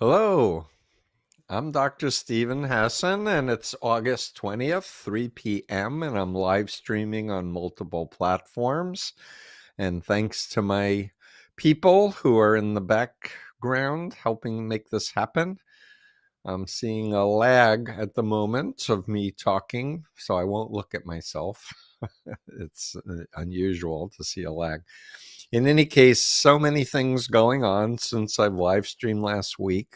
Hello, I'm Dr. Stephen Hassan, and it's August 20th, 3 p.m., and I'm live streaming on multiple platforms. And thanks to my people who are in the background helping make this happen. I'm seeing a lag at the moment of me talking, so I won't look at myself. It's unusual to see a lag. In any case, so many things going on since I've live streamed last week.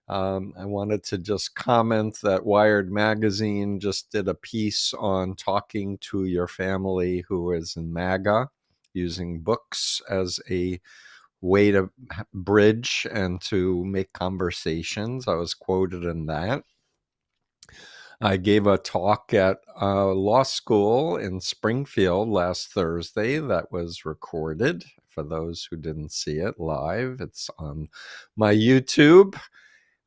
I wanted to just comment that Wired Magazine just did a piece on talking to your family who is in MAGA, using books as a way to bridge and to make conversations. I was quoted in that. I gave a talk at law school in Springfield last Thursday that was recorded. For those who didn't see it live, it's on my YouTube.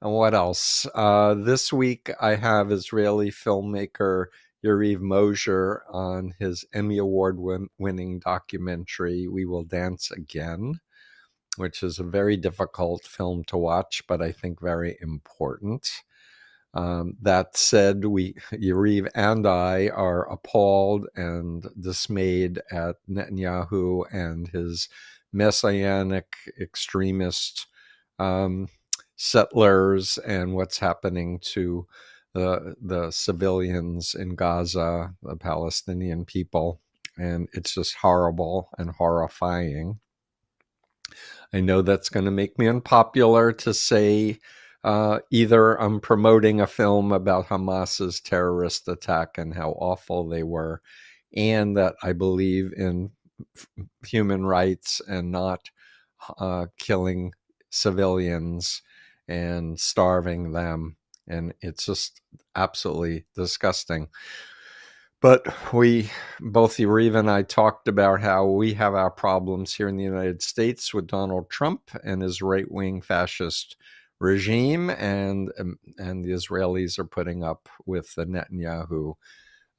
And what else? This week I have Israeli filmmaker Yariv Mosher on his Emmy Award-winning documentary, We Will Dance Again, which is a very difficult film to watch, but I think very important. That said, Yariv and I are appalled and dismayed at Netanyahu and his messianic extremist settlers and what's happening to the civilians in Gaza, the Palestinian people. And it's just horrible and horrifying. I know that's going to make me unpopular to say either I'm promoting a film about Hamas's terrorist attack and how awful they were, and that I believe in human rights and not killing civilians and starving them. And it's just absolutely disgusting. But both Yariv and I talked about how we have our problems here in the United States with Donald Trump and his right-wing fascist regime, and the Israelis are putting up with the Netanyahu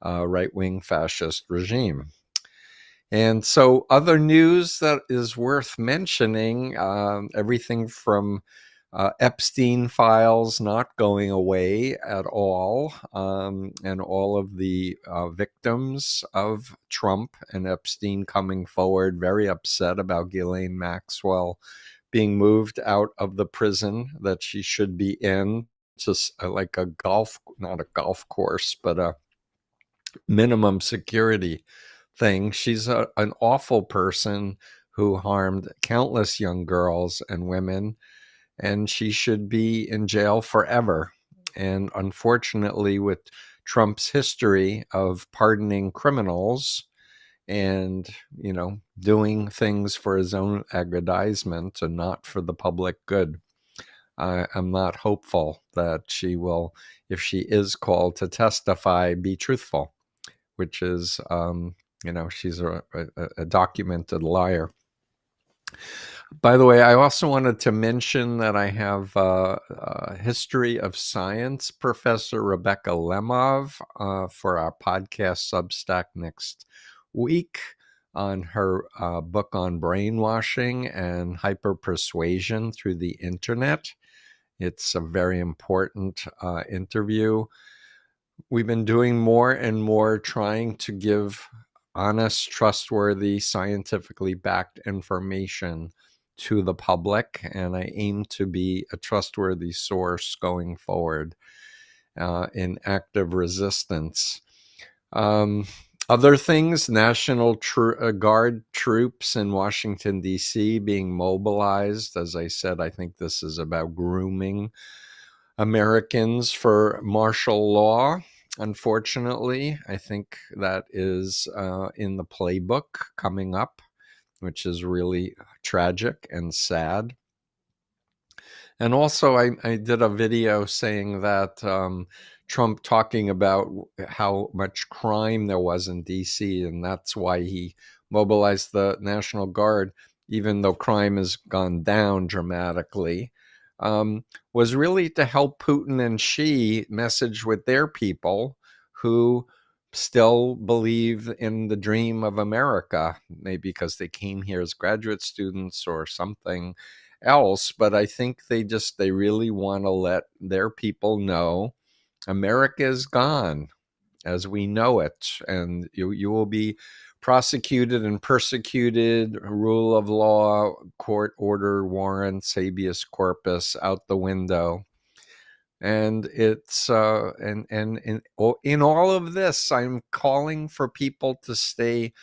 right-wing fascist regime. And so other news that is worth mentioning, everything from Epstein files not going away at all, and all of the victims of Trump and Epstein coming forward, very upset about Ghislaine Maxwell being moved out of the prison that she should be in, just like not a golf course, but a minimum security thing. She's an awful person who harmed countless young girls and women, and she should be in jail forever. And unfortunately, with Trump's history of pardoning criminals and, doing things for his own aggrandizement and not for the public good, I'm not hopeful that she will, if she is called to testify, be truthful, which is, she's a documented liar. By the way, I also wanted to mention that I have a history of science professor Rebecca Lemov for our podcast Substack next week on her book on brainwashing and hyper-persuasion through the internet. It's a very important interview. We've been doing more and more trying to give honest, trustworthy, scientifically backed information to the public, and I aim to be a trustworthy source going forward in active resistance. Other things, National Guard troops in Washington, D.C. being mobilized. As I said, I think this is about grooming Americans for martial law. Unfortunately, I think that is in the playbook coming up, which is really tragic and sad. And also, I did a video saying that Trump talking about how much crime there was in D.C., and that's why he mobilized the National Guard, even though crime has gone down dramatically, was really to help Putin and Xi message with their people who still believe in the dream of America, maybe because they came here as graduate students or something, else, but I think they really want to let their people know America is gone as we know it, and you will be prosecuted and persecuted, rule of law, court order, warrants, habeas corpus out the window. And it's and in all of this, I'm calling for people to stay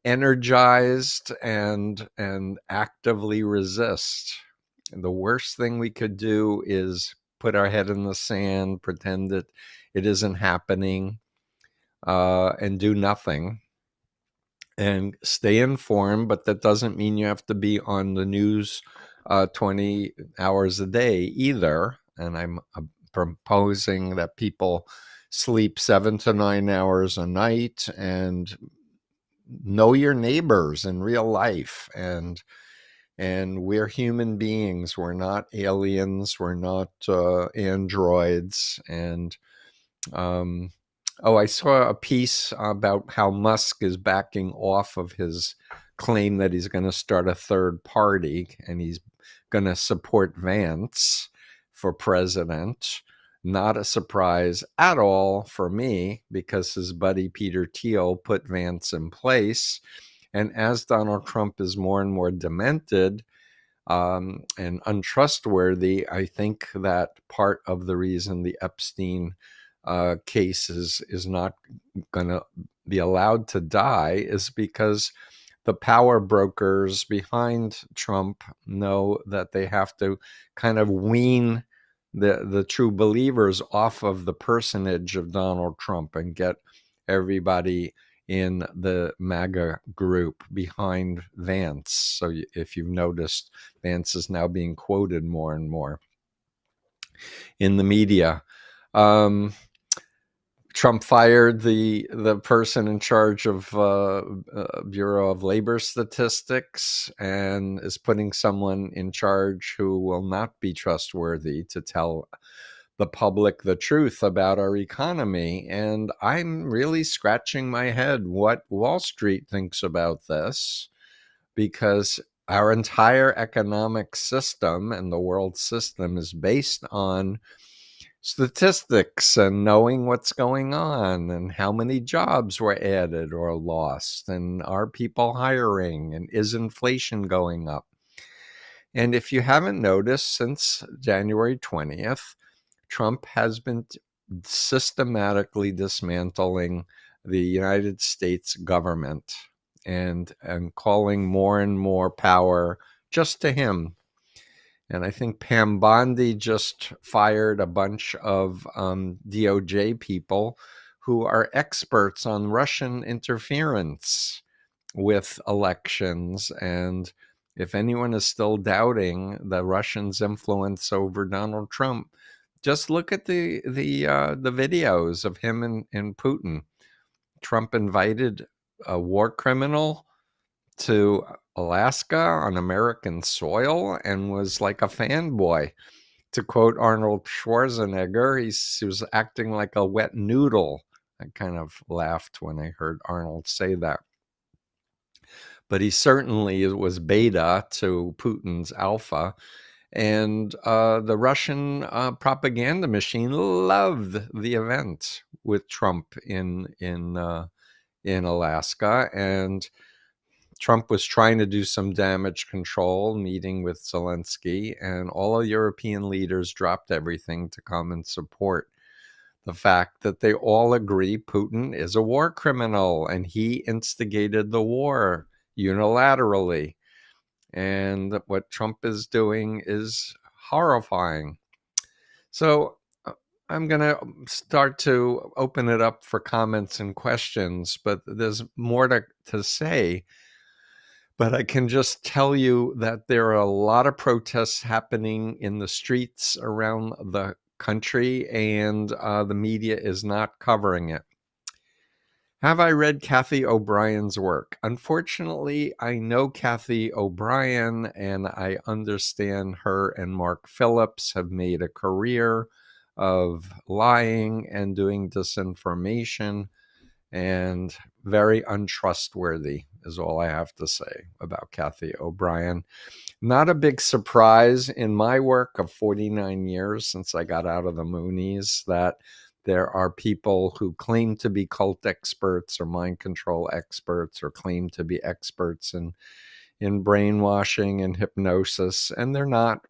energized and actively resist. And the worst thing we could do is put our head in the sand, pretend that it isn't happening, and do nothing and stay informed. But that doesn't mean you have to be on the news 20 hours a day either. And I'm proposing that people sleep 7 to 9 hours a night and know your neighbors in real life. And we're human beings. We're not aliens. We're not androids. And I saw a piece about how Musk is backing off of his claim that he's going to start a third party and he's going to support Vance for president. Not a surprise at all for me, because his buddy Peter Thiel put Vance in place. And as Donald Trump is more and more demented and untrustworthy, I think that part of the reason the Epstein case is not going to be allowed to die is because the power brokers behind Trump know that they have to kind of wean the true believers off of the personage of Donald Trump and get everybody in the MAGA group behind Vance. So if you've noticed, Vance is now being quoted more and more in the media. Trump fired the person in charge of Bureau of Labor Statistics and is putting someone in charge who will not be trustworthy to tell the public the truth about our economy. And I'm really scratching my head what Wall Street thinks about this, because our entire economic system and the world system is based on statistics and knowing what's going on and how many jobs were added or lost, and are people hiring, and is inflation going up. And if you haven't noticed, since January 20th, Trump has been systematically dismantling the United States government and calling more and more power just to him. And I think Pam Bondi just fired a bunch of DOJ people who are experts on Russian interference with elections. And if anyone is still doubting the Russians' influence over Donald Trump, just look at the videos of him and Putin. Trump invited a war criminal to Alaska on American soil and was like a fanboy. To quote Arnold Schwarzenegger, he was acting like a wet noodle. I kind of laughed when I heard Arnold say that. But he certainly was beta to Putin's alpha. And the Russian propaganda machine loved the event with Trump in Alaska. And Trump was trying to do some damage control, meeting with Zelensky, and all the European leaders dropped everything to come and support the fact that they all agree Putin is a war criminal and he instigated the war unilaterally. And what Trump is doing is horrifying. So I'm going to start to open it up for comments and questions, but there's more to say. But I can just tell you that there are a lot of protests happening in the streets around the country, and the media is not covering it. Have I read Kathy O'Brien's work? Unfortunately, I know Kathy O'Brien, and I understand her and Mark Phillips have made a career of lying and doing disinformation. and very untrustworthy is all I have to say about Kathy O'Brien. Not a big surprise in my work of 49 years since I got out of the Moonies that there are people who claim to be cult experts or mind control experts or claim to be experts in brainwashing and hypnosis, and they're not.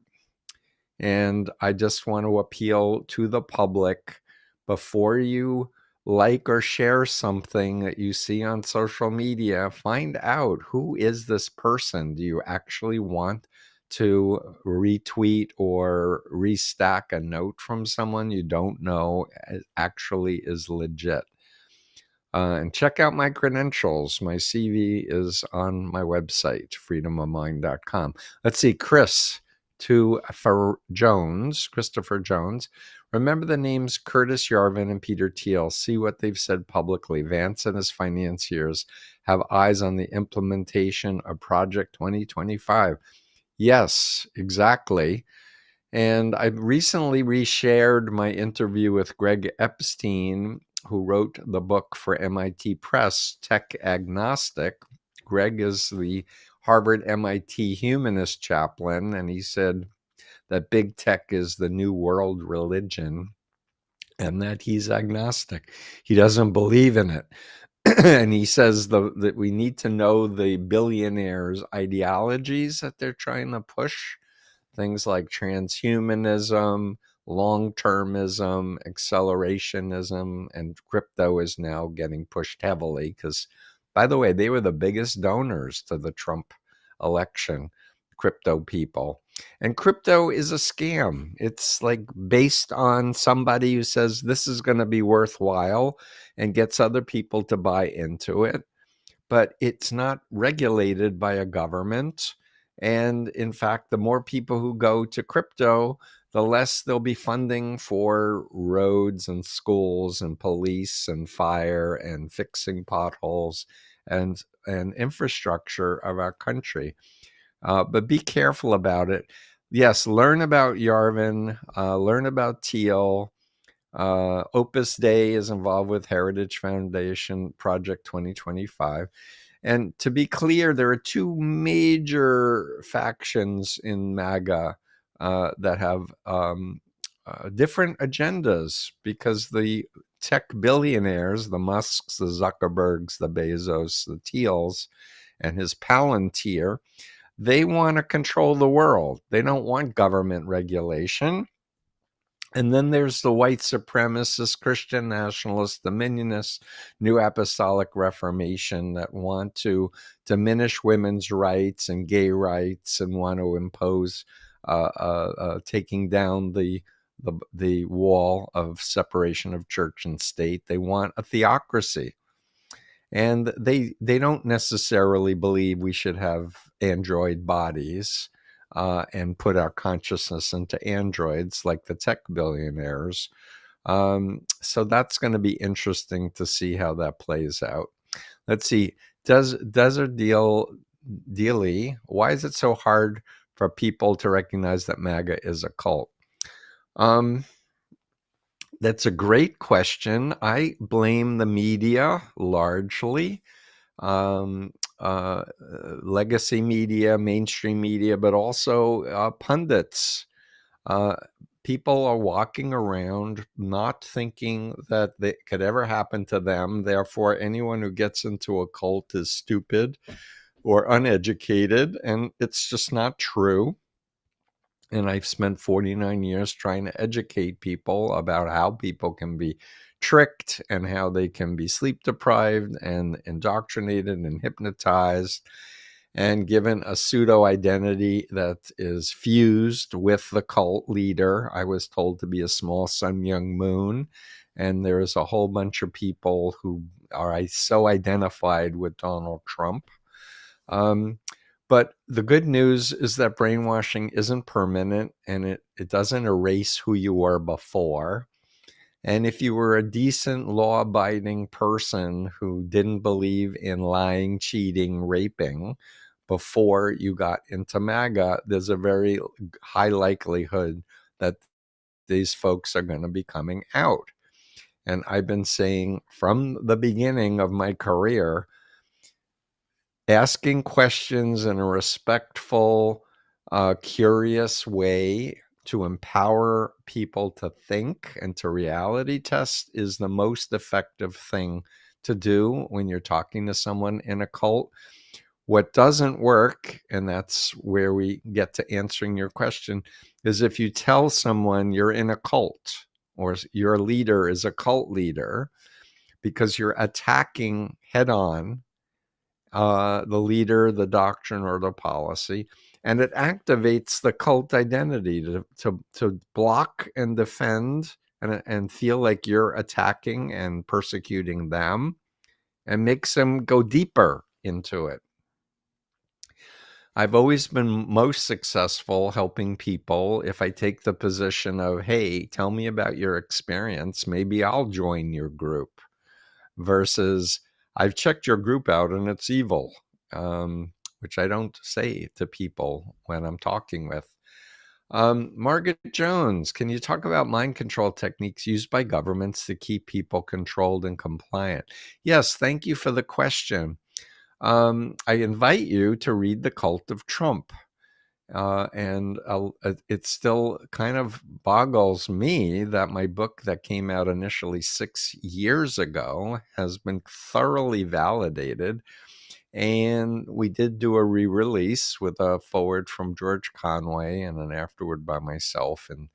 And I just want to appeal to the public, before you like or share something that you see on social media, find out, who is this person? Do you actually want to retweet or restack a note from someone you don't know actually is legit? And check out my credentials. My CV is on my website, freedomofmind.com. Let's see, Christopher Jones. Remember the names Curtis Yarvin and Peter Thiel. See what they've said publicly. Vance and his financiers have eyes on the implementation of Project 2025. Yes, exactly. And I recently reshared my interview with Greg Epstein, who wrote the book for MIT Press, Tech Agnostic. Greg is the Harvard MIT humanist chaplain, and he said that big tech is the new world religion and that he's agnostic. He doesn't believe in it. And he says that we need to know the billionaires' ideologies that they're trying to push. Things like transhumanism, long-termism, accelerationism, and crypto is now getting pushed heavily because, by the way, they were the biggest donors to the Trump election, crypto people. And crypto is a scam. It's like based on somebody who says this is going to be worthwhile and gets other people to buy into it. But it's not regulated by a government. And in fact, the more people who go to crypto, the less there'll be funding for roads and schools and police and fire and fixing potholes and infrastructure of our country. But be careful about it. Yes, learn about Yarvin, learn about Thiel. Opus Dei is involved with Heritage Foundation Project 2025. And to be clear, there are two major factions in MAGA that have different agendas, because the tech billionaires, the Musks, the Zuckerbergs, the Bezos, the Thiels, and his Palantir, they want to control the world. They don't want government regulation. And then there's the white supremacists, Christian nationalists, dominionists, New Apostolic Reformation that want to diminish women's rights and gay rights and want to impose taking down the wall of separation of church and state. They want a theocracy. And they don't necessarily believe we should have android bodies and put our consciousness into androids like the tech billionaires. So that's going to be interesting to see how that plays out. Let's see. Desert Dealy, why is it so hard for people to recognize that MAGA is a cult? That's a great question. I blame the media largely. Legacy media, mainstream media, but also pundits. People are walking around not thinking that it could ever happen to them. Therefore, anyone who gets into a cult is stupid or uneducated, and it's just not true. And I've spent 49 years trying to educate people about how people can be tricked and how they can be sleep deprived and indoctrinated and hypnotized and given a pseudo identity that is fused with the cult leader. I was told to be a small Sun Myung Moon, and there's a whole bunch of people who are so identified with Donald Trump. But the good news is that brainwashing isn't permanent, and it doesn't erase who you were before. And if you were a decent, law-abiding person who didn't believe in lying, cheating, raping before you got into MAGA, there's a very high likelihood that these folks are going to be coming out. And I've been saying from the beginning of my career, asking questions in a respectful, curious way to empower people to think and to reality test is the most effective thing to do when you're talking to someone in a cult. What doesn't work, and that's where we get to answering your question, is if you tell someone you're in a cult or your leader is a cult leader, because you're attacking head on the leader, the doctrine, or the policy, and it activates the cult identity to block and defend and feel like you're attacking and persecuting them, and makes them go deeper into it. I've always been most successful helping people if I take the position of, hey, tell me about your experience. Maybe I'll join your group, versus I've checked your group out and it's evil, which I don't say to people when I'm talking with. Margaret Jones, can you talk about mind control techniques used by governments to keep people controlled and compliant? Yes, thank you for the question. I invite you to read The Cult of Trump. And it still kind of boggles me that my book that came out initially 6 years ago has been thoroughly validated. And we did do a re-release with a foreword from George Conway and an afterword by myself in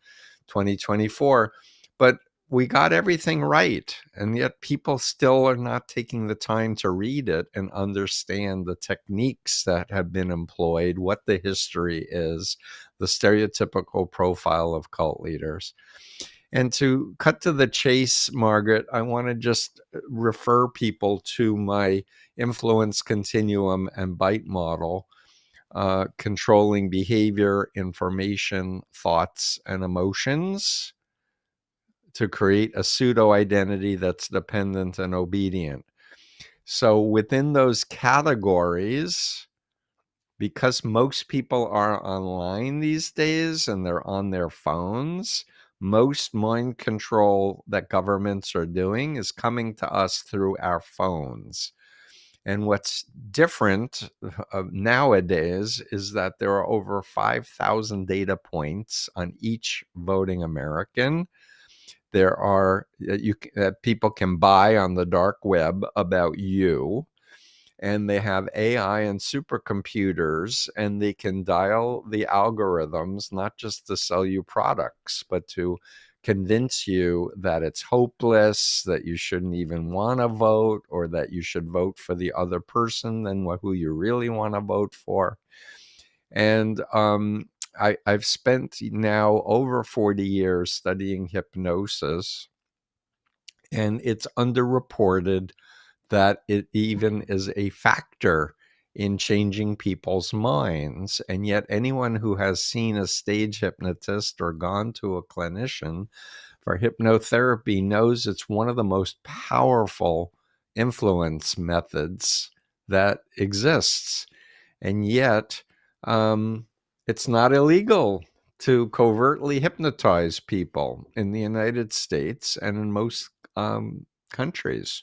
2024. But we got everything right, and yet people still are not taking the time to read it and understand the techniques that have been employed, what the history is, the stereotypical profile of cult leaders. And to cut to the chase, Margaret, I want to just refer people to my influence continuum and bite model, controlling behavior, information, thoughts, and emotions, to create a pseudo identity that's dependent and obedient. So within those categories, because most people are online these days and they're on their phones, most mind control that governments are doing is coming to us through our phones. And what's different nowadays is that there are over 5,000 data points on each voting American. There are people can buy on the dark web about you, and they have AI and supercomputers, and they can dial the algorithms not just to sell you products, but to convince you that it's hopeless, that you shouldn't even want to vote, or that you should vote for the other person than who you really want to vote for. And I've spent now over 40 years studying hypnosis, and it's underreported that it even is a factor in changing people's minds. And yet anyone who has seen a stage hypnotist or gone to a clinician for hypnotherapy knows it's one of the most powerful influence methods that exists. And yet, it's not illegal to covertly hypnotize people in the United States and in most countries.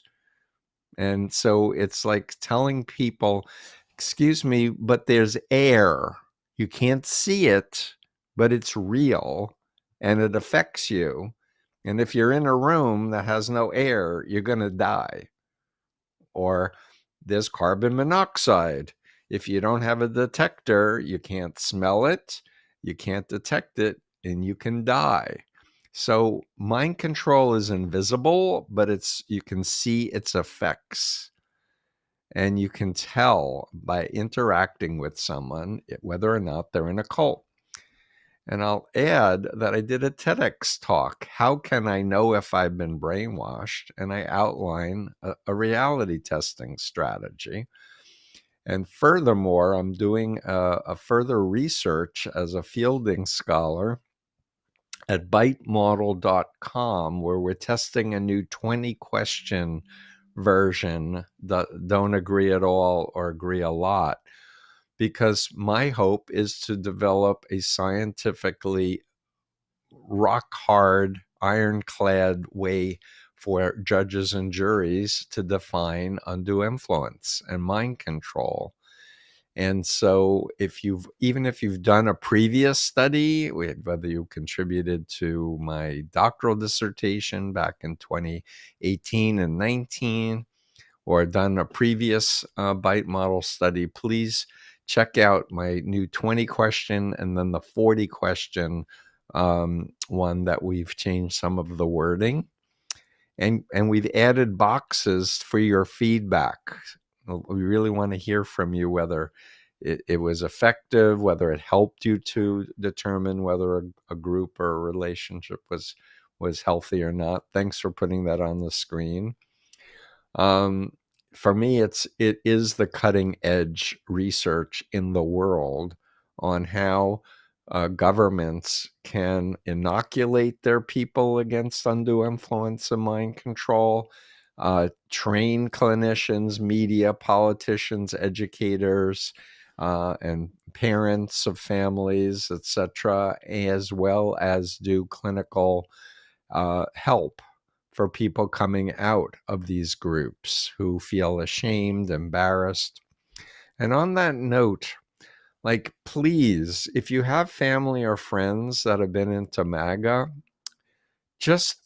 And so it's like telling people, excuse me, but there's air. You can't see it, but it's real and it affects you. And if you're in a room that has no air, you're going to die. Or there's carbon monoxide. If you don't have a detector, you can't smell it, you can't detect it, and you can die. So mind control is invisible, but you can see its effects. And you can tell by interacting with someone whether or not they're in a cult. And I'll add that I did a TEDx talk, How Can I Know If I've Been Brainwashed? And I outline a reality testing strategy. And furthermore, I'm doing a further research as a fielding scholar at bitemodel.com, where we're testing a new 20-question version that don't agree at all or agree a lot. Because my hope is to develop a scientifically rock hard, ironclad way for judges and juries to define undue influence and mind control. And so even if you've done a previous study, whether you contributed to my doctoral dissertation back in 2018 and 19, or done a previous bite model study, please check out my new 20 question and then the 40 question one that we've changed some of the wording. And we've added boxes for your feedback. We really want to hear from you whether it was effective, whether it helped you to determine whether a group or a relationship was healthy or not. Thanks for putting that on the screen. For me, it is the cutting edge research in the world on how governments can inoculate their people against undue influence and mind control, train clinicians, media, politicians, educators, and parents of families, etc., as well as do clinical help for people coming out of these groups who feel ashamed, embarrassed. And on that note, like, please, if you have family or friends that have been into MAGA, just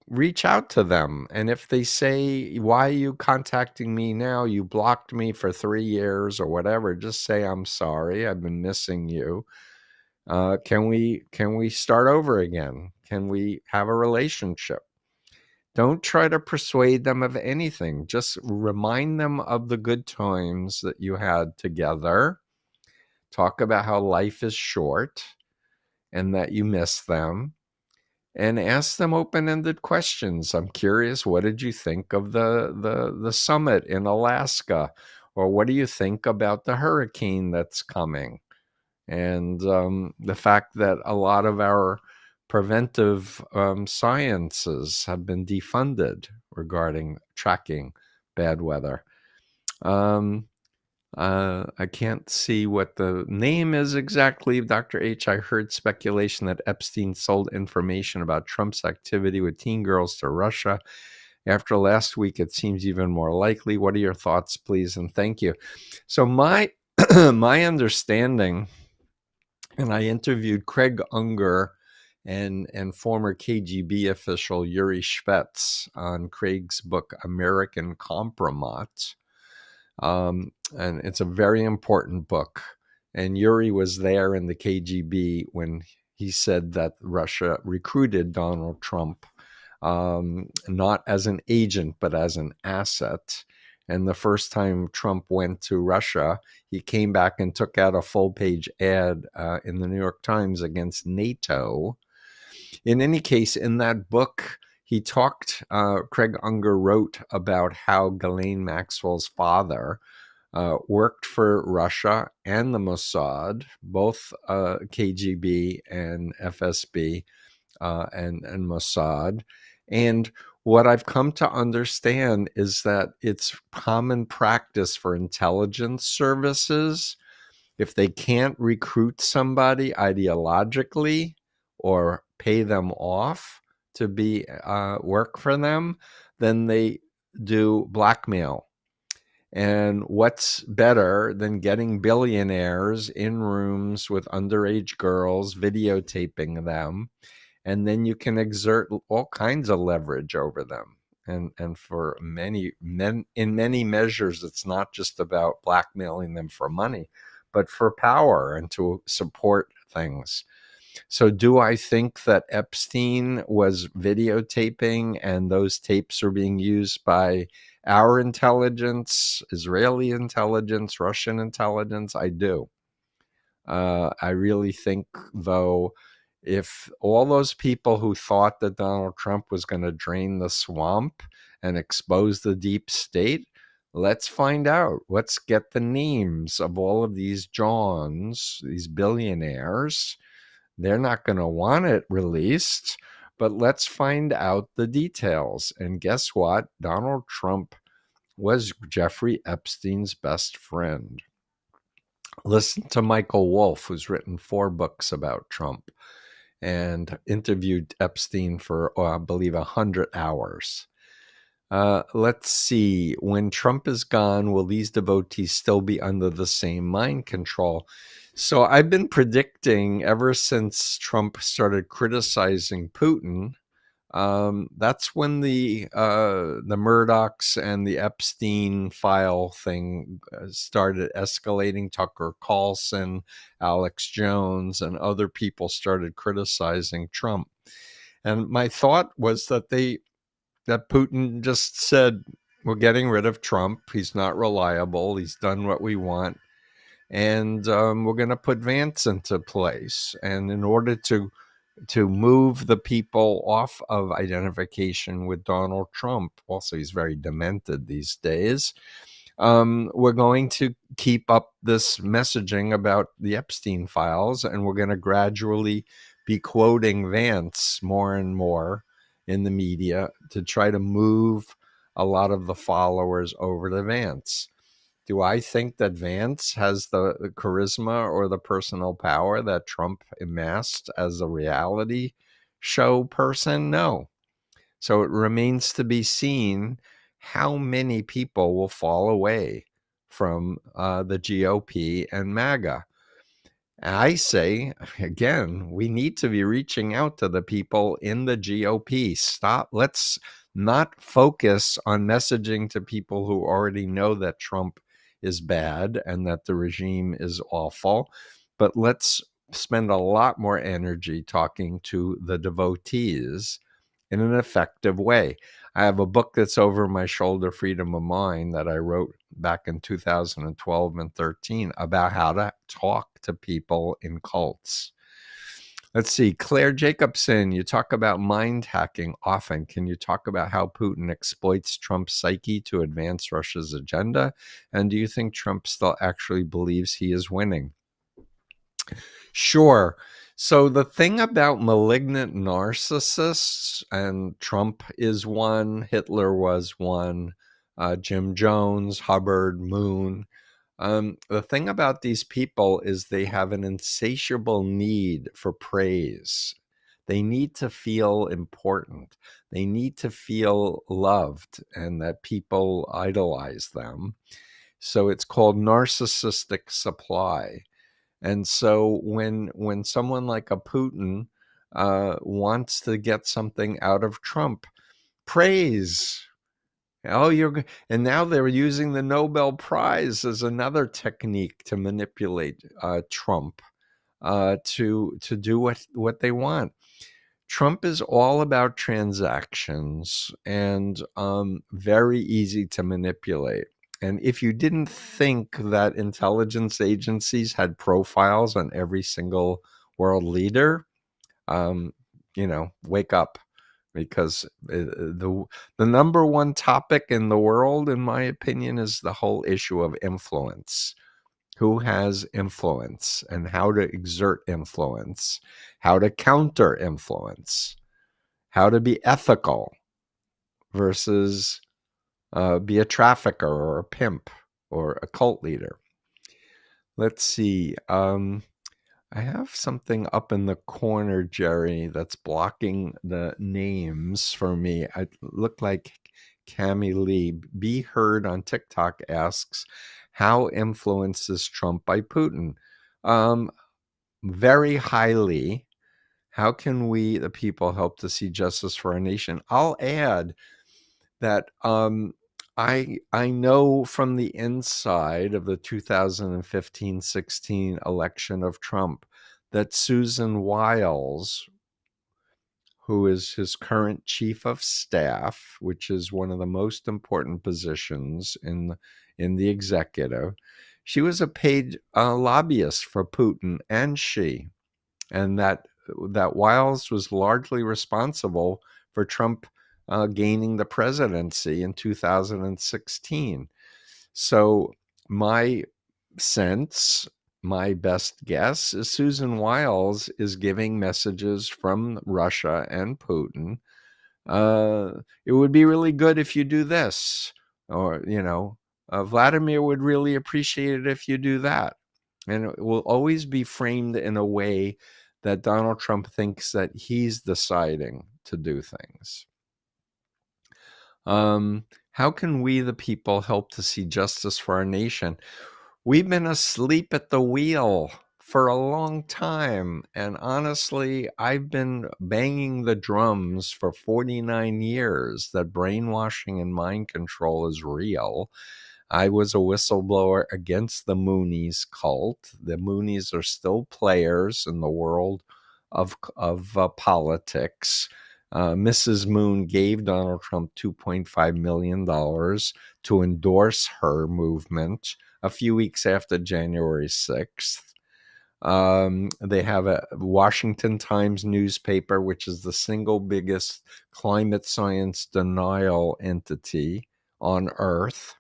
reach out to them. And if they say, why are you contacting me now? You blocked me for 3 years or whatever. Just say, I'm sorry. I've been missing you. Can we start over again? Can we have a relationship? Don't try to persuade them of anything. Just remind them of the good times that you had together. Talk about how life is short and that you miss them. And ask them open-ended questions. I'm curious, what did you think of the summit in Alaska? Or what do you think about the hurricane that's coming? And the fact that a lot of our preventive sciences have been defunded regarding tracking bad weather. I can't see what the name is exactly. Dr. H, I heard speculation that Epstein sold information about Trump's activity with teen girls to Russia. After last week, it seems even more likely. What are your thoughts, please? And thank you. So my my understanding, and I interviewed Craig Unger and former KGB official Yuri Shvets on Craig's book, American Compromat. And it's a very important book. And Yuri was there in the KGB when he said that Russia recruited Donald Trump, not as an agent, but as an asset. And the first time Trump went to Russia, he came back and took out a full-page ad in the New York Times against NATO. In any case, in that book, he talked, Craig Unger wrote about how Ghislaine Maxwell's father worked for Russia and the Mossad, both KGB and FSB and Mossad. And what I've come to understand is that it's common practice for intelligence services, if they can't recruit somebody ideologically or pay them off to be work for them, then they do blackmail. And what's better than getting billionaires in rooms with underage girls, videotaping them, and then you can exert all kinds of leverage over them. And for many men, in many measures, it's not just about blackmailing them for money, but for power and to support things. So do I think that Epstein was videotaping and those tapes are being used by our intelligence, Israeli intelligence, Russian intelligence? I do. I really think, though, if all those people who thought that Donald Trump was going to drain the swamp and expose the deep state, let's find out. Let's get the names of all of these Johns, these billionaires. They're not going to want it released, but let's find out the details. And guess what? Donald Trump was Jeffrey Epstein's best friend. Listen to Michael Wolff, who's written 4 books about Trump. and interviewed Epstein for, I believe, 100 hours. Let's see. When Trump is gone, will these devotees still be under the same mind control? So I've been predicting ever since Trump started criticizing Putin. That's when the Murdochs and the Epstein file thing started escalating. Tucker Carlson, Alex Jones, and other people started criticizing Trump. And my thought was that Putin just said, we're getting rid of Trump. He's not reliable. He's done what we want. And we're going to put Vance into place. And in order to move the people off of identification with Donald Trump, also he's very demented these days, we're going to keep up this messaging about the Epstein files, and we're going to gradually be quoting Vance more and more in the media to try to move a lot of the followers over to Vance. Do I think that Vance has the charisma or the personal power that Trump amassed as a reality show person? No. So it remains to be seen how many people will fall away from the GOP and MAGA. And I say, again, we need to be reaching out to the people in the GOP. Let's not focus on messaging to people who already know that Trump is bad and that the regime is awful, but let's spend a lot more energy talking to the devotees in an effective way. I have a book that's over my shoulder, Freedom of Mind, that I wrote back in 2012 and 13 about how to talk to people in cults. Let's see, Claire Jacobson, you talk about mind hacking often. Can you talk about how Putin exploits Trump's psyche to advance Russia's agenda? And do you think Trump still actually believes he is winning? Sure. So the thing about malignant narcissists, and Trump is one, Hitler was one, Jim Jones, Hubbard, Moon. The thing about these people is they have an insatiable need for praise. They need to feel important. They need to feel loved and that people idolize them. So it's called narcissistic supply. And so when someone like a Putin wants to get something out of Trump, praise. And now they're using the Nobel Prize as another technique to manipulate Trump to do what they want. Trump is all about transactions and very easy to manipulate. And if you didn't think that intelligence agencies had profiles on every single world leader, wake up, because the number one topic in the world, in my opinion, is the whole issue of influence. Who has influence and how to exert influence, how to counter influence, how to be ethical versus be a trafficker or a pimp or a cult leader. Let's see. I have something up in the corner, Jerry, that's blocking the names for me. I look like Cami Lee. Be Heard on TikTok asks, how influenced is Trump by Putin? Very highly. How can we, the people, help to see justice for our nation? I'll add that I know from the inside of the 2015-16 election of Trump that Susan Wiles, who is his current chief of staff, which is one of the most important positions in the executive, she was a paid lobbyist for Putin and Xi, and that Wiles was largely responsible for Trump gaining the presidency in 2016. So my sense, my best guess, is Susan Wiles is giving messages from Russia and Putin. It would be really good if you do this, or, Vladimir would really appreciate it if you do that. And it will always be framed in a way that Donald Trump thinks that he's deciding to do things. How can we, the people, help to see justice for our nation? We've been asleep at the wheel for a long time. And honestly, I've been banging the drums for 49 years that brainwashing and mind control is real. I was a whistleblower against the Moonies cult. The Moonies are still players in the world of politics. Mrs. Moon gave Donald Trump $2.5 million to endorse her movement a few weeks after January 6th. They have a Washington Times newspaper, which is the single biggest climate science denial entity on Earth.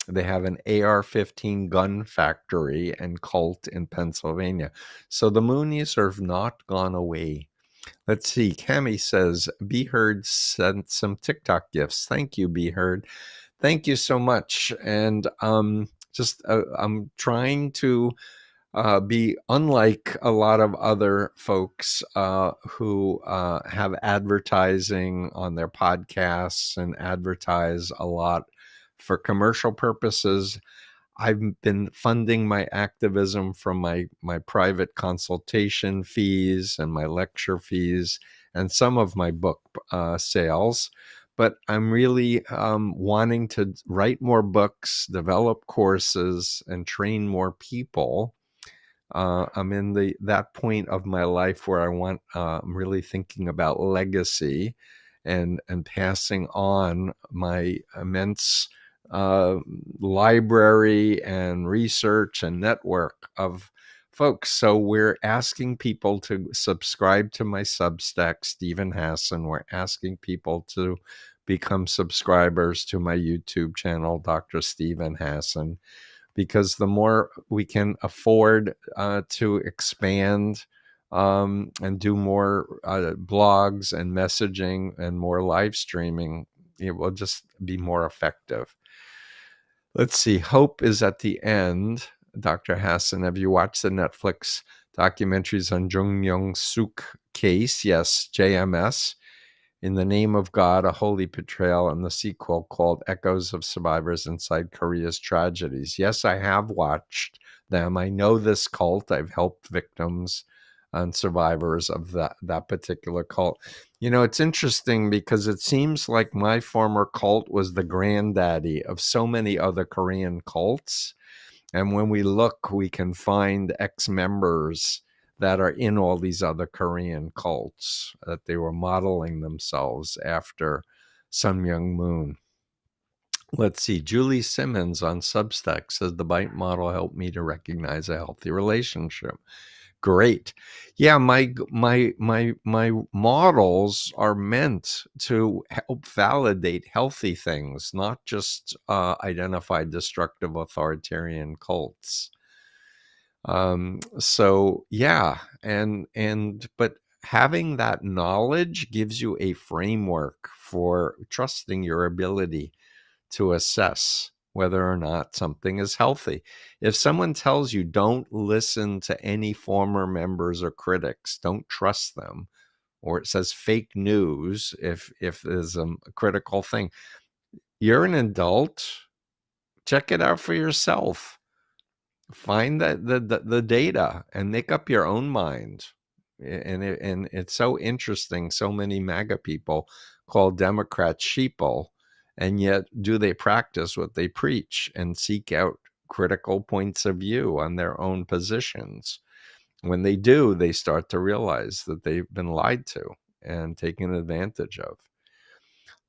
They have an AR-15 gun factory and cult in Pennsylvania. So the Moonies have not gone away. Let's see. Cami says, Be Heard sent some TikTok gifts. Thank you, Be Heard. Thank you so much. And I'm trying to be unlike a lot of other folks who have advertising on their podcasts and advertise a lot for commercial purposes. I've been funding my activism from my private consultation fees and my lecture fees and some of my book sales. But I'm really wanting to write more books, develop courses, and train more people. I'm in that point of my life where I'm really thinking about legacy and passing on my immense uh, library and research and network of folks. So we're asking people to subscribe to my Substack, Stephen Hassan. We're asking people to become subscribers to my YouTube channel, Dr. Stephen Hassan, because the more we can afford to expand and do more blogs and messaging and more live streaming, it will just be more effective. Let's see. Hope is at the end. Dr. Hassan, have you watched the Netflix documentaries on Jung Young Suk case? Yes, JMS. In the Name of God, a Holy Portrayal, and the sequel called Echoes of Survivors Inside Korea's Tragedies. Yes, I have watched them. I know this cult. I've helped victims and survivors of that particular cult. You know, it's interesting because it seems like my former cult was the granddaddy of so many other Korean cults. And when we look, we can find ex-members that are in all these other Korean cults, that they were modeling themselves after Sun Myung Moon. Let's see. Julie Simmons on Substack says the bite model helped me to recognize a healthy relationship. Great. Yeah, my models are meant to help validate healthy things, not just identify destructive authoritarian cults. So yeah, but having that knowledge gives you a framework for trusting your ability to assess whether or not something is healthy. If someone tells you don't listen to any former members or critics, don't trust them, or it says fake news if there's a critical thing, you're an adult. Check it out for yourself. Find the data and make up your own mind. And it's so interesting. So many MAGA people call Democrats sheeple, and yet do they practice what they preach and seek out critical points of view on their own positions? When they do, they start to realize that they've been lied to and taken advantage of.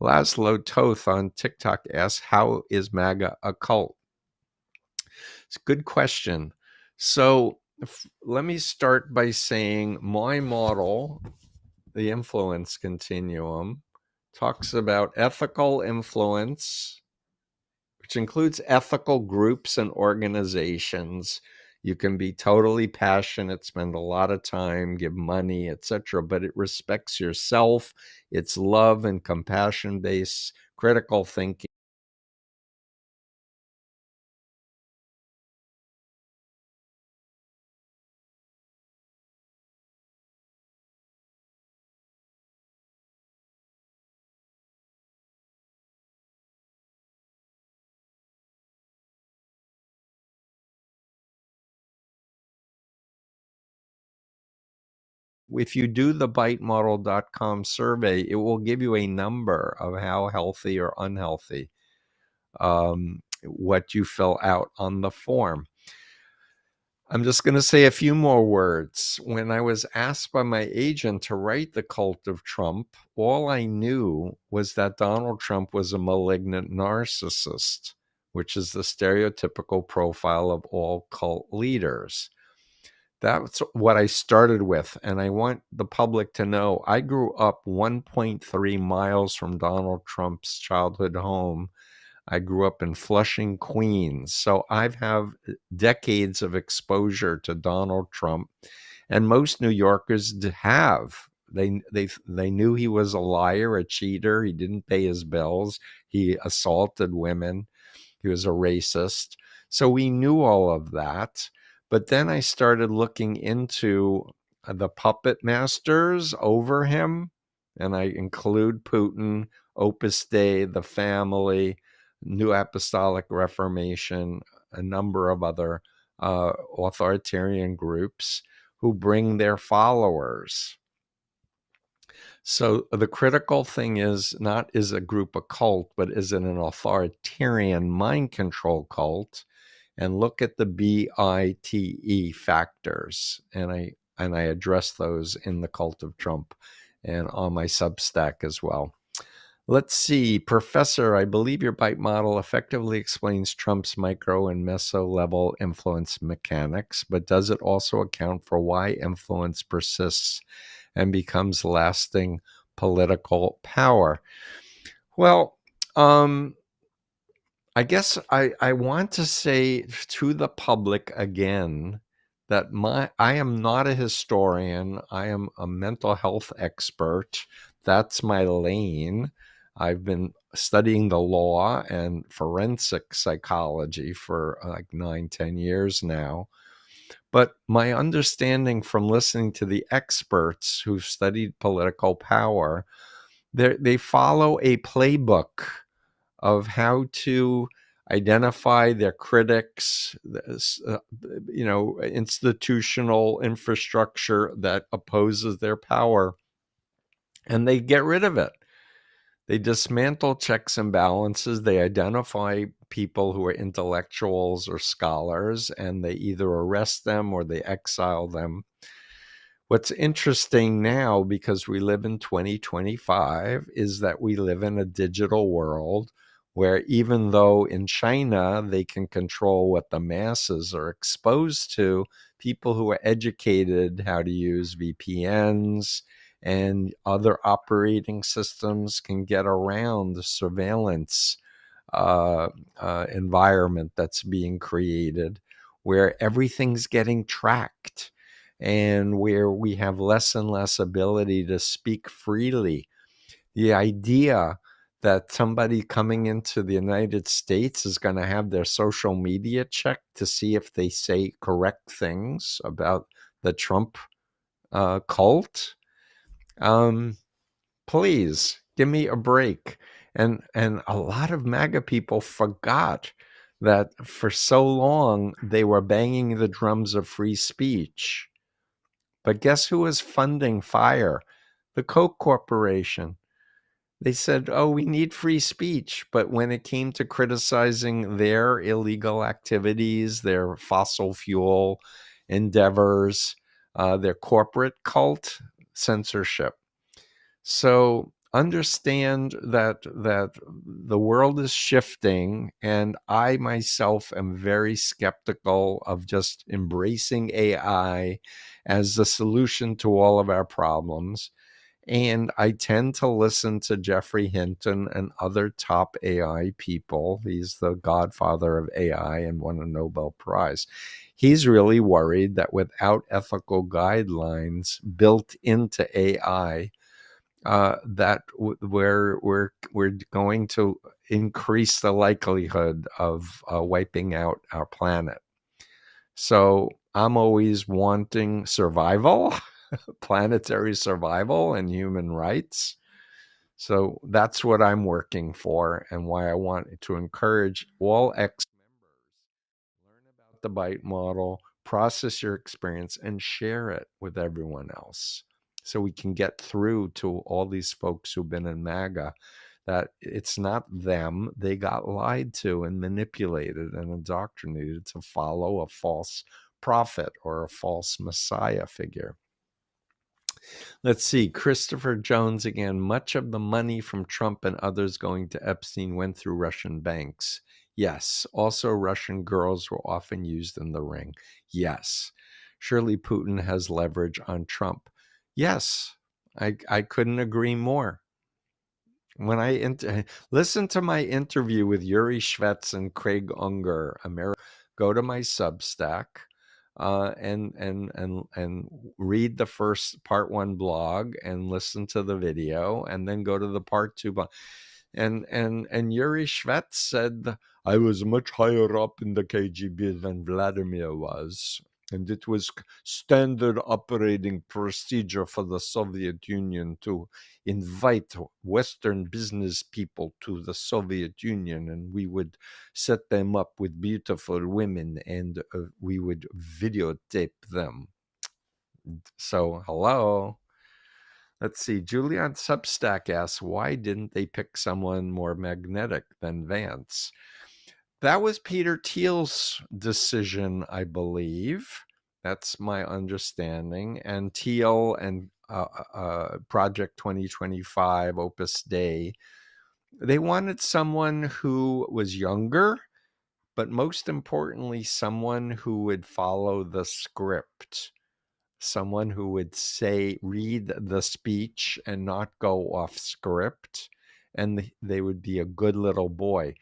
Laszlo Toth on TikTok asks, how is MAGA a cult? It's a good question. So let me start by saying my model, the influence continuum, talks about ethical influence, which includes ethical groups and organizations. You can be totally passionate, spend a lot of time, give money, etc., but it respects yourself. It's love and compassion based, critical thinking. if you do the bitemodel.com survey, it will give you a number of how healthy or unhealthy what you fill out on the form. I'm just going to say a few more words. When I was asked by my agent to write The Cult of Trump, all I knew was that Donald Trump was a malignant narcissist, which is the stereotypical profile of all cult leaders. That's what I started with. And I want the public to know I grew up 1.3 miles from Donald Trump's childhood home. I grew up in Flushing, Queens. So I've have decades of exposure to Donald Trump, and most New Yorkers have. They knew he was a liar, a cheater. He didn't pay his bills. He assaulted women. He was a racist. So we knew all of that. But then I started looking into the puppet masters over him, and I include Putin, Opus Dei, the family, New Apostolic Reformation, a number of other authoritarian groups who bring their followers. So the critical thing is not is a group a cult, but is it an authoritarian mind control cult? And look at the BITE factors. And I address those in The Cult of Trump and on my Substack as well. Let's see, Professor, I believe your BITE model effectively explains Trump's micro and meso level influence mechanics, but does it also account for why influence persists and becomes lasting political power? Well, I guess I want to say to the public again that I am not a historian. I am a mental health expert. That's my lane. I've been studying the law and forensic psychology for like 9-10 years now. But my understanding from listening to the experts who've studied political power, they follow a playbook of how to identify their critics, institutional infrastructure that opposes their power, and they get rid of it. They dismantle checks and balances. They identify people who are intellectuals or scholars, and they either arrest them or they exile them. What's interesting now, because we live in 2025, is that we live in a digital world where even though in China they can control what the masses are exposed to, people who are educated how to use VPNs and other operating systems can get around the surveillance environment that's being created, where everything's getting tracked and where we have less and less ability to speak freely. The idea that somebody coming into the United States is going to have their social media checked to see if they say correct things about the Trump cult, please give me a break. And a lot of MAGA people forgot that for so long they were banging the drums of free speech. But guess who was funding FIRE? The Koch Corporation. They said, oh, we need free speech. But when it came to criticizing their illegal activities, their fossil fuel endeavors, their corporate cult, censorship. So understand that the world is shifting, and I myself am very skeptical of just embracing AI as the solution to all of our problems. And I tend to listen to Jeffrey Hinton and other top AI people. He's the godfather of AI and won a Nobel Prize. He's really worried that without ethical guidelines built into AI, that we're going to increase the likelihood of wiping out our planet. So I'm always wanting survival, planetary survival, and human rights. So that's what I'm working for, and why I want to encourage all ex-members, learn about the BITE model, process your experience, and share it with everyone else. so we can get through to all these folks who've been in MAGA that it's not them. They got lied to and manipulated and indoctrinated to follow a false prophet or a false messiah figure. Let's see. Christopher Jones again. Much of the money from Trump and others going to Epstein went through Russian banks. Yes. Also, Russian girls were often used in the ring. Yes. Surely Putin has leverage on Trump. Yes. I couldn't agree more. When I listen to my interview with Yuri Shvets and Craig Unger, go to my Substack and read the first part 1 blog and listen to the video, and then go to the part 2 blog. And Yuri Shvets said, I was much higher up in the KGB than Vladimir was. And it was standard operating procedure for the Soviet Union to invite Western business people to the Soviet Union, and we would set them up with beautiful women, and we would videotape them. So, hello. Let's see. Julian Substack asks, why didn't they pick someone more magnetic than Vance? That was Peter Thiel's decision, I believe. That's my understanding. And Thiel and Project 2025, Opus Dei, they wanted someone who was younger, but most importantly, someone who would follow the script, someone who would read the speech and not go off script, and they would be a good little boy.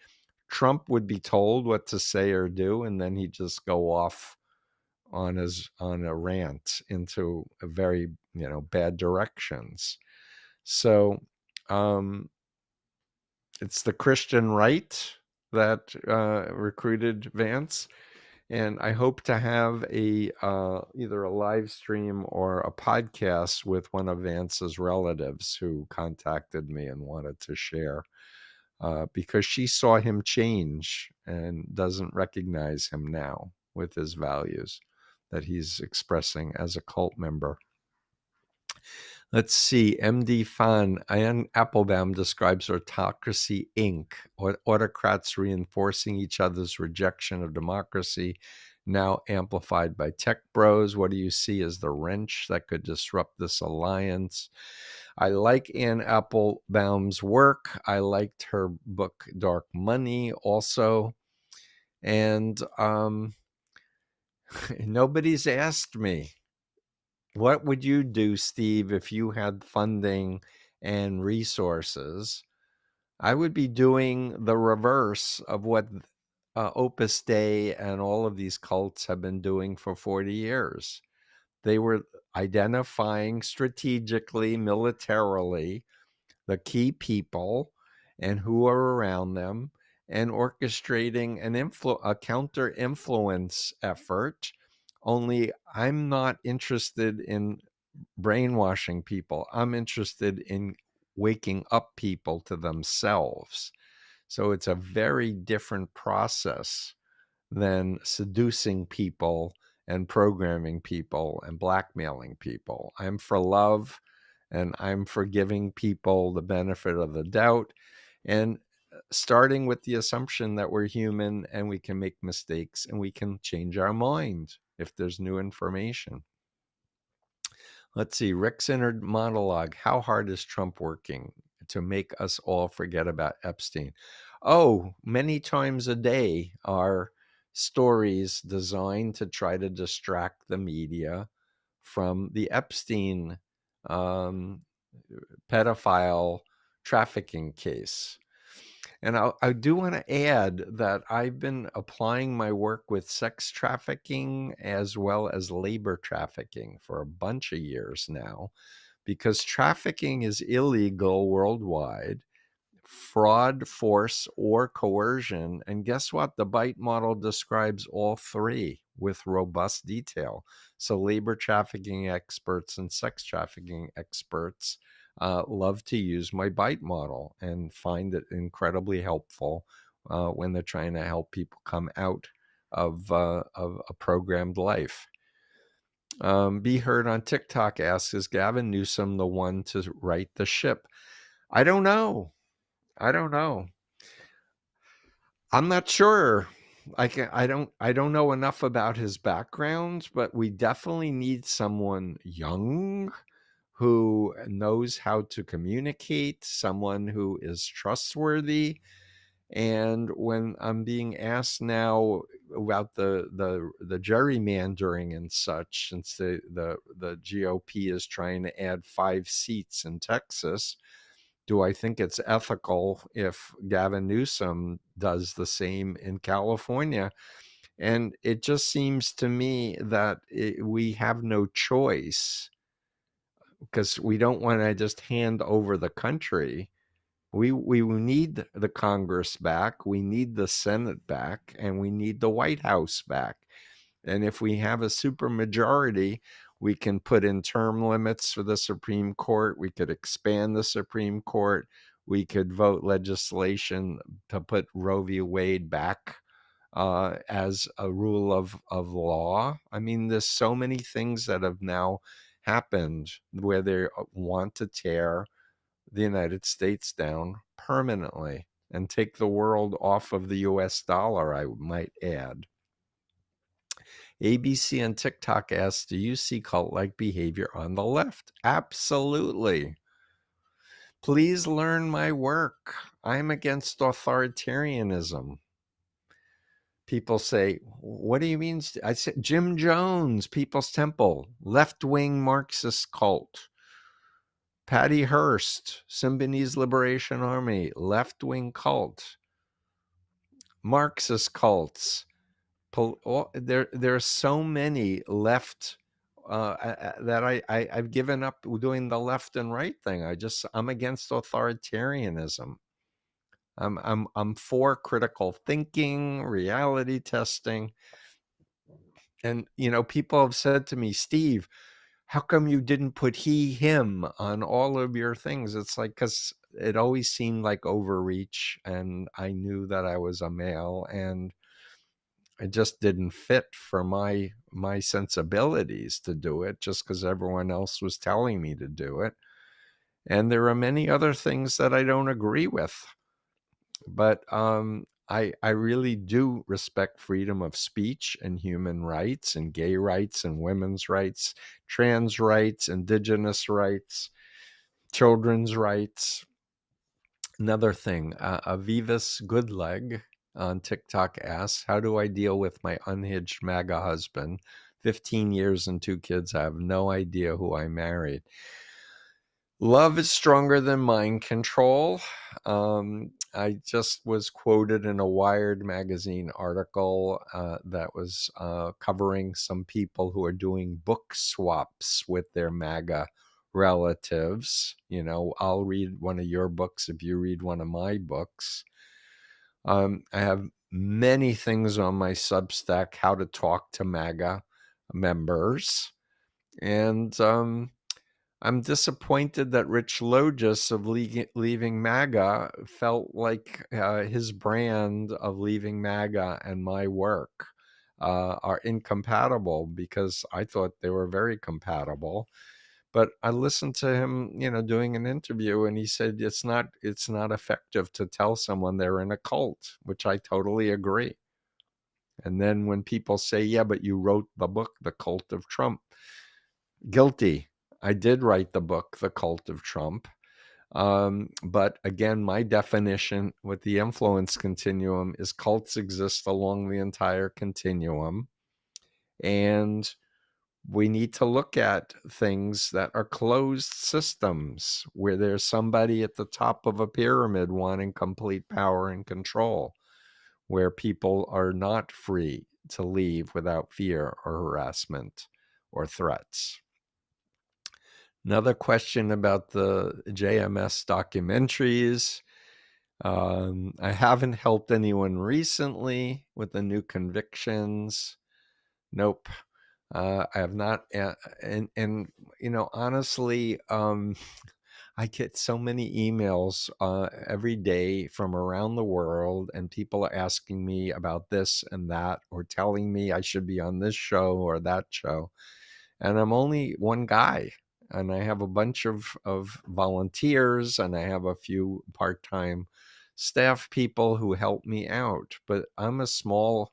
Trump would be told what to say or do, and then he'd just go off on a rant into a very bad directions. So it's the Christian right that recruited Vance, and I hope to have either a live stream or a podcast with one of Vance's relatives who contacted me and wanted to share. Because she saw him change and doesn't recognize him now with his values that he's expressing as a cult member. Let's see. MD Fan, Ian Applebaum describes Autocracy Inc., autocrats reinforcing each other's rejection of democracy, now amplified by tech bros. What do you see as the wrench that could disrupt this alliance? I like Ann Applebaum's work. I liked her book, Dark Money, also. And nobody's asked me, what would you do, Steve, if you had funding and resources? I would be doing the reverse of what Opus Dei and all of these cults have been doing for 40 years. They were identifying strategically, militarily, the key people and who are around them, and orchestrating a counter-influence effort. Only I'm not interested in brainwashing people. I'm interested in waking up people to themselves. So it's a very different process than seducing people and programming people and blackmailing people. I'm for love, and I'm for giving people the benefit of the doubt, and starting with the assumption that we're human and we can make mistakes and we can change our mind if there's new information. Let's see, Rick's inner monologue. How hard is Trump working to make us all forget about Epstein? Oh, many times a day are stories designed to try to distract the media from the Epstein pedophile trafficking case. And I do want to add that I've been applying my work with sex trafficking as well as labor trafficking for a bunch of years now, because trafficking is illegal worldwide. Fraud, force, or coercion. And guess what? The BITE model describes all three with robust detail. So labor trafficking experts and sex trafficking experts love to use my BITE model and find it incredibly helpful when they're trying to help people come out of a programmed life. Be Heard on TikTok asks, is Gavin Newsom the one to right the ship? I don't know. I don't know. I'm not sure. I don't know enough about his background, but we definitely need someone young who knows how to communicate, someone who is trustworthy. And when I'm being asked now about the gerrymandering and such, since the GOP is trying to add 5 seats in Texas, do I think it's ethical if Gavin Newsom does the same in California? And it just seems to me that we have no choice, because we don't want to just hand over the country. We need the Congress back, we need the Senate back, and we need the White House back. And if we have a supermajority, we can put in term limits for the Supreme Court. We could expand the Supreme Court. We could vote legislation to put Roe v. Wade back as a rule of law. I mean, there's so many things that have now happened where they want to tear the United States down permanently and take the world off of the US dollar, I might add. ABC and TikTok asks, do you see cult-like behavior on the left? Absolutely. Please learn my work. I'm against authoritarianism. People say, what do you mean? I said, Jim Jones, People's Temple, left-wing Marxist cult. Patty Hearst, Symbionese Liberation Army, left-wing cult. Marxist cults. There are so many left that I've given up doing the left and right thing. I'm against authoritarianism. I'm for critical thinking, reality testing. And people have said to me, Steve, how come you didn't put he, him on all of your things? It's like, because it always seemed like overreach, and I knew that I was a male, and it just didn't fit for my sensibilities to do it, just because everyone else was telling me to do it. And there are many other things that I don't agree with. But I really do respect freedom of speech and human rights and gay rights and women's rights, trans rights, indigenous rights, children's rights. Another thing, Avivis Goodleg on TikTok asks, how do I deal with my unhinged MAGA husband? 15 years and 2 kids. I have no idea who I married. Love is stronger than mind control. I just was quoted in a Wired magazine article that was covering some people who are doing book swaps with their MAGA relatives. I'll read one of your books if you read one of my books. I have many things on my Substack, how to talk to MAGA members. And I'm disappointed that Rich Logis of Leaving MAGA felt like his brand of Leaving MAGA and my work are incompatible, because I thought they were very compatible. But I listened to him, doing an interview, and he said it's not effective to tell someone they're in a cult, which I totally agree. And then when people say, yeah, but you wrote the book, The Cult of Trump, guilty. I did write the book, The Cult of Trump. But again, my definition with the influence continuum is cults exist along the entire continuum. And we need to look at things that are closed systems, where there's somebody at the top of a pyramid wanting complete power and control, where people are not free to leave without fear or harassment or threats. Another question about the JMS documentaries. I haven't helped anyone recently with the new convictions. Nope. I have not. And honestly, I get so many emails every day from around the world, and people are asking me about this and that, or telling me I should be on this show or that show. and I'm only one guy. And I have a bunch of volunteers, and I have a few part-time staff people who help me out. But I'm a small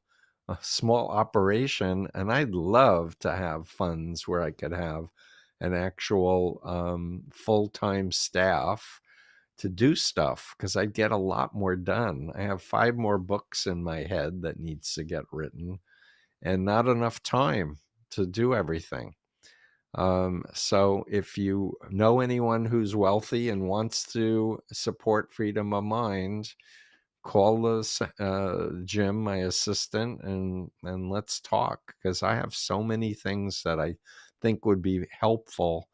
operation, and I'd love to have funds where I could have an actual full-time staff to do stuff, because I'd get a lot more done. I have 5 more books in my head that needs to get written, and not enough time to do everything. So if you know anyone who's wealthy and wants to support freedom of mind, call Jim, my assistant, and let's talk, because I have so many things that I think would be helpful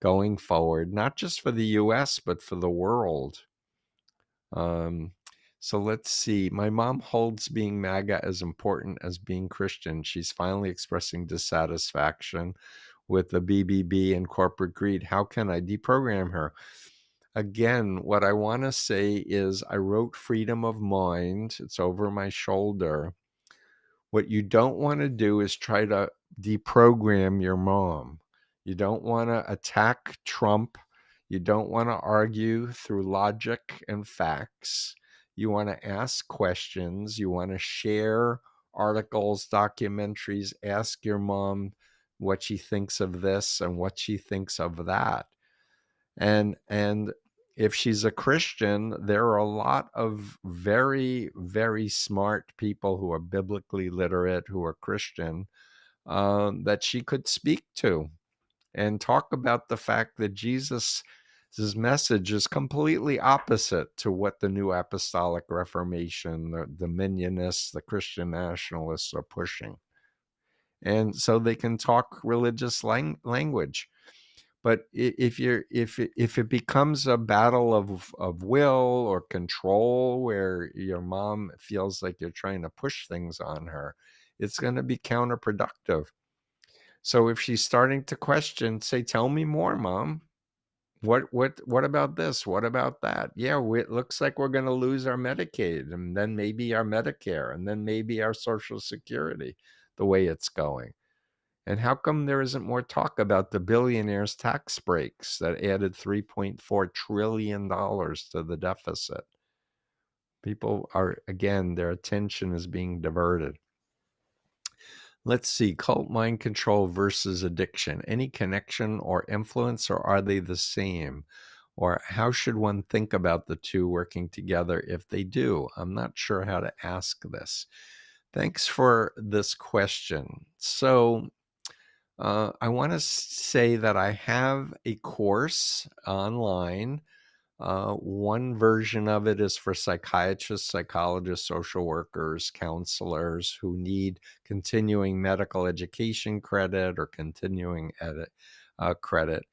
going forward, not just for the US, but for the world. So let's see. My mom holds being MAGA as important as being Christian. She's finally expressing dissatisfaction with the BBB and corporate greed. How can I deprogram her? Again, what I want to say is I wrote Freedom of Mind. It's over my shoulder. What you don't want to do is try to deprogram your mom. You don't want to attack Trump. You don't want to argue through logic and facts. You want to ask questions. You want to share articles, documentaries, ask your mom what she thinks of this and what she thinks of that. And if she's a Christian, there are a lot of very, very smart people who are biblically literate, who are Christian, that she could speak to and talk about the fact that Jesus' message is completely opposite to what the New Apostolic Reformation, the Dominionists, the Christian nationalists are pushing. And so they can talk religious language. But if it becomes a battle of will or control, where your mom feels like you're trying to push things on her, it's going to be counterproductive. So if she's starting to question, say, "Tell me more, Mom. What about this? What about that? Yeah, it looks like we're going to lose our Medicaid, and then maybe our Medicare, and then maybe our Social Security, the way it's going. And how come there isn't more talk about the billionaires' tax breaks that added $3.4 trillion to the deficit? People are, again, their attention is being diverted. Let's see, cult mind control versus addiction. Any connection or influence, or are they the same? Or how should one think about the two working together if they do? I'm not sure how to ask this. Thanks for this question. So I want to say that I have a course online. One version of it is for psychiatrists, psychologists, social workers, counselors who need continuing medical education credit or continuing credit.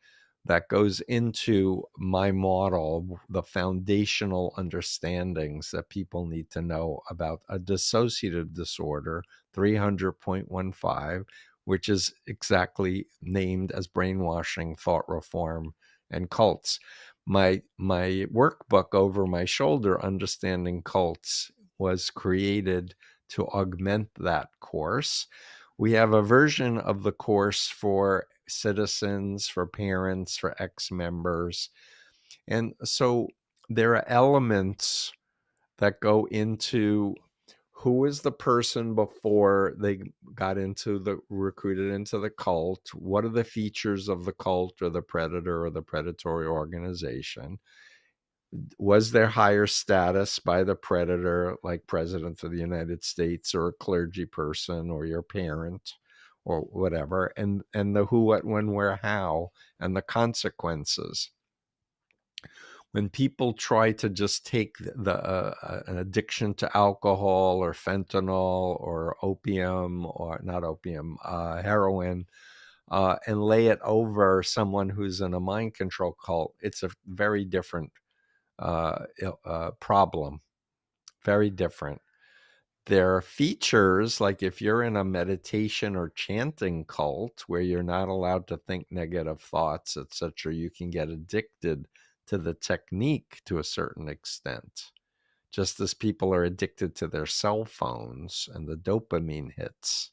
That goes into my model, the foundational understandings that people need to know about a dissociative disorder, 300.15, which is exactly named as brainwashing, thought reform, and cults. My workbook over my shoulder, Understanding Cults, was created to augment that course. We have a version of the course for citizens, for parents, for ex-members. And so there are elements that go into who is the person before they got recruited into the cult? What are the features of the cult or the predator or the predatory organization? Was there higher status by the predator, like President of the United States or a clergy person or your parent or whatever? And the who, what, when, where, how, and the consequences. When people try to just take an addiction to alcohol or fentanyl or opium, or not opium, heroin, and lay it over someone who's in a mind control cult, it's a very different problem. Very different. There are features, like if you're in a meditation or chanting cult where you're not allowed to think negative thoughts, etc., you can get addicted to the technique to a certain extent, just as people are addicted to their cell phones and the dopamine hits.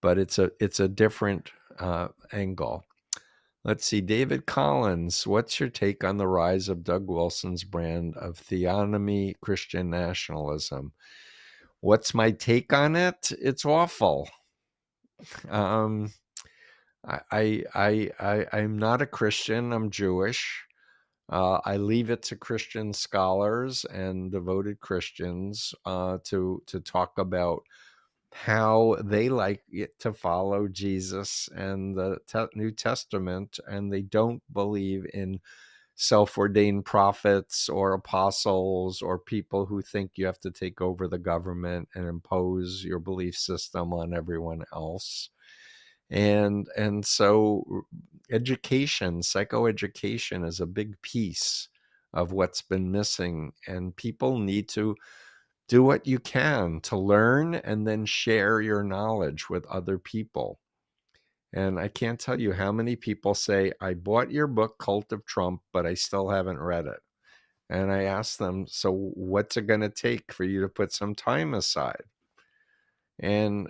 but it's a different angle. Let's see, David Collins, what's your take on the rise of Doug Wilson's brand of theonomy Christian nationalism? What's my take on it? It's awful. Um, I'm not a Christian. I'm Jewish. I leave it to Christian scholars and devoted Christians to talk about how they like it to follow Jesus and the New Testament, and they don't believe in self-ordained prophets or apostles or people who think you have to take over the government and impose your belief system on everyone else. And so education, psychoeducation is a big piece of what's been missing, and people need to do what you can to learn and then share your knowledge with other people. And I can't tell you how many people say, I bought your book, Cult of Trump, but I still haven't read it. And I ask them, so what's it going to take for you to put some time aside? And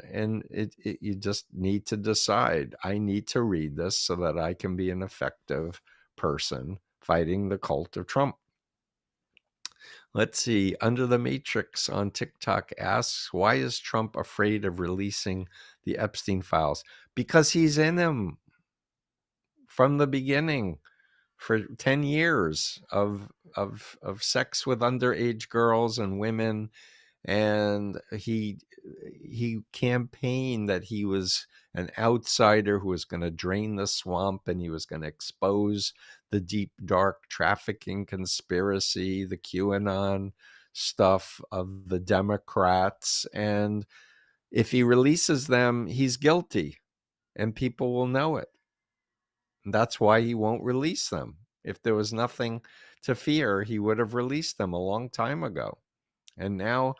you just need to decide, I need to read this so that I can be an effective person fighting the cult of Trump. Let's see, Under the Matrix on TikTok asks, why is Trump afraid of releasing the Epstein files? Because he's in them from the beginning for 10 years of sex with underage girls and women. And he campaigned that he was an outsider who was going to drain the swamp, and he was going to expose the deep, dark trafficking conspiracy, the QAnon stuff of the Democrats. And if he releases them, he's guilty, and people will know it. And that's why he won't release them. If there was nothing to fear, he would have released them a long time ago. And now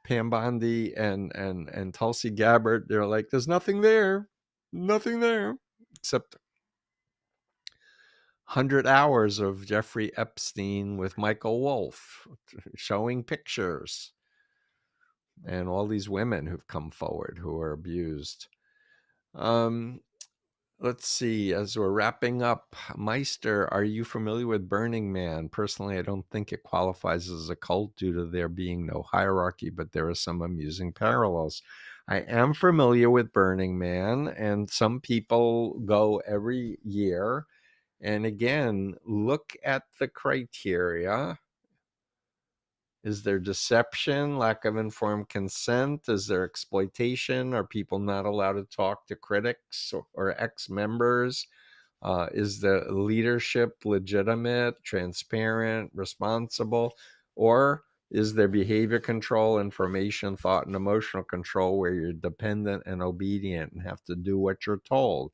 Pam Bondi and Tulsi Gabbard, they're like, there's nothing there, except 100 hours of Jeffrey Epstein with Michael Wolff showing pictures, and all these women who've come forward who are abused. Let's see, as we're wrapping up, Meister, are you familiar with Burning Man? Personally, I don't think it qualifies as a cult due to there being no hierarchy, but there are some amusing parallels. I am familiar with Burning Man, and some people go every year. And again, look at the criteria. Is there deception, lack of informed consent? Is there exploitation? Are people not allowed to talk to critics or ex-members? Is the leadership legitimate, transparent, responsible? Or is there behavior control, information, thought, and emotional control where you're dependent and obedient and have to do what you're told?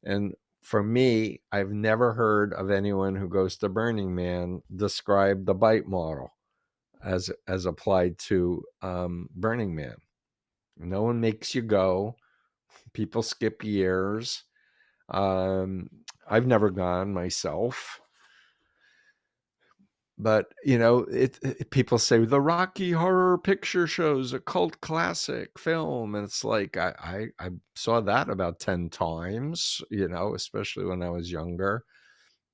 And for me, I've never heard of anyone who goes to Burning Man describe the bite model as applied to Burning Man. No one makes you go. People skip years. I've never gone myself. But, people say the Rocky Horror Picture Show is a cult classic film. And it's like, I saw that about 10 times, especially when I was younger.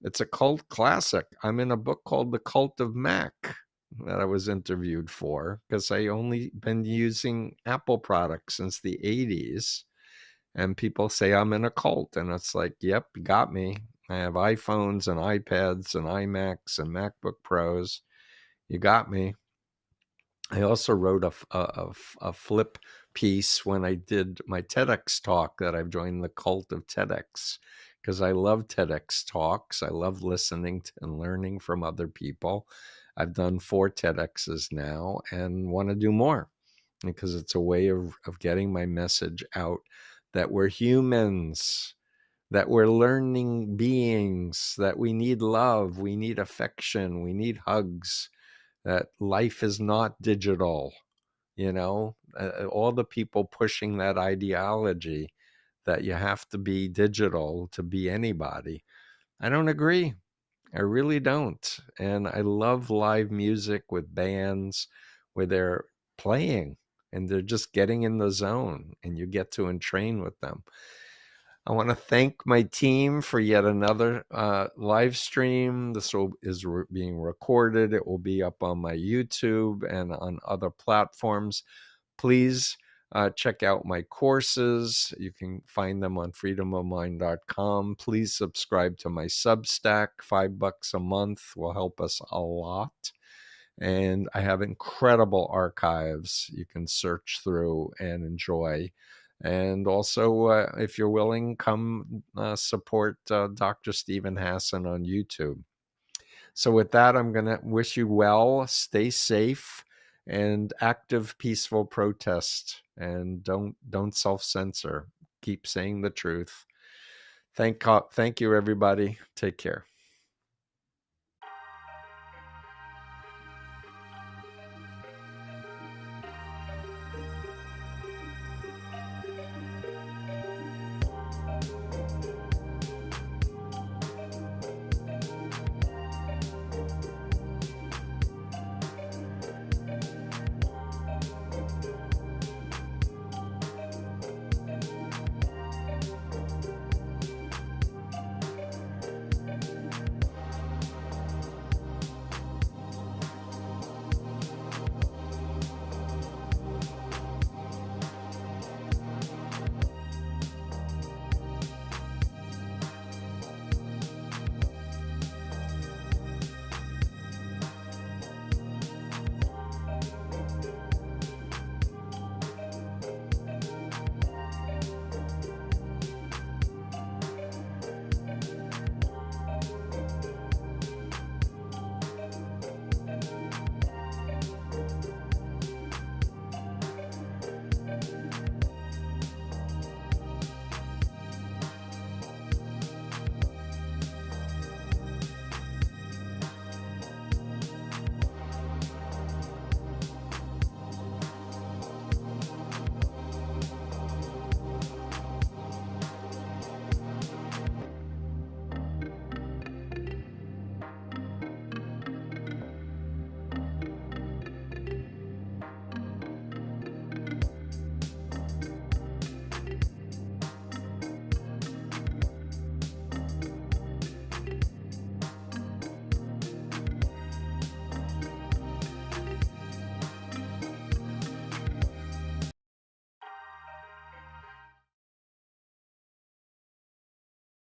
It's a cult classic. I'm in a book called The Cult of Mac that I was interviewed for, because I only been using Apple products since the 80s. And people say I'm in a cult. And it's like, yep, you got me. I have iPhones and iPads and iMacs and MacBook Pros. You got me. I also wrote a flip piece when I did my TEDx talk that I've joined the cult of TEDx, because I love TEDx talks. I love listening to and learning from other people. I've done 4 TEDx's now and want to do more, because it's a way of getting my message out that we're humans, that we're learning beings, that we need love, we need affection, we need hugs, that life is not digital. All the people pushing that ideology that you have to be digital to be anybody, I don't agree. I really don't. And I love live music with bands where they're playing. and they're just getting in the zone, and you get to entrain with them. I want to thank my team for yet another live stream. This is being recorded. It will be up on my YouTube and on other platforms. Please check out my courses. You can find them on freedomofmind.com. Please subscribe to my Substack. $5 a month will help us a lot. And I have incredible archives you can search through and enjoy. And also, if you're willing, come support Dr. Stephen Hassan on YouTube. So with that, I'm going to wish you well, stay safe, and active, peaceful protest. And don't self-censor. Keep saying the truth. Thank you, everybody. Take care.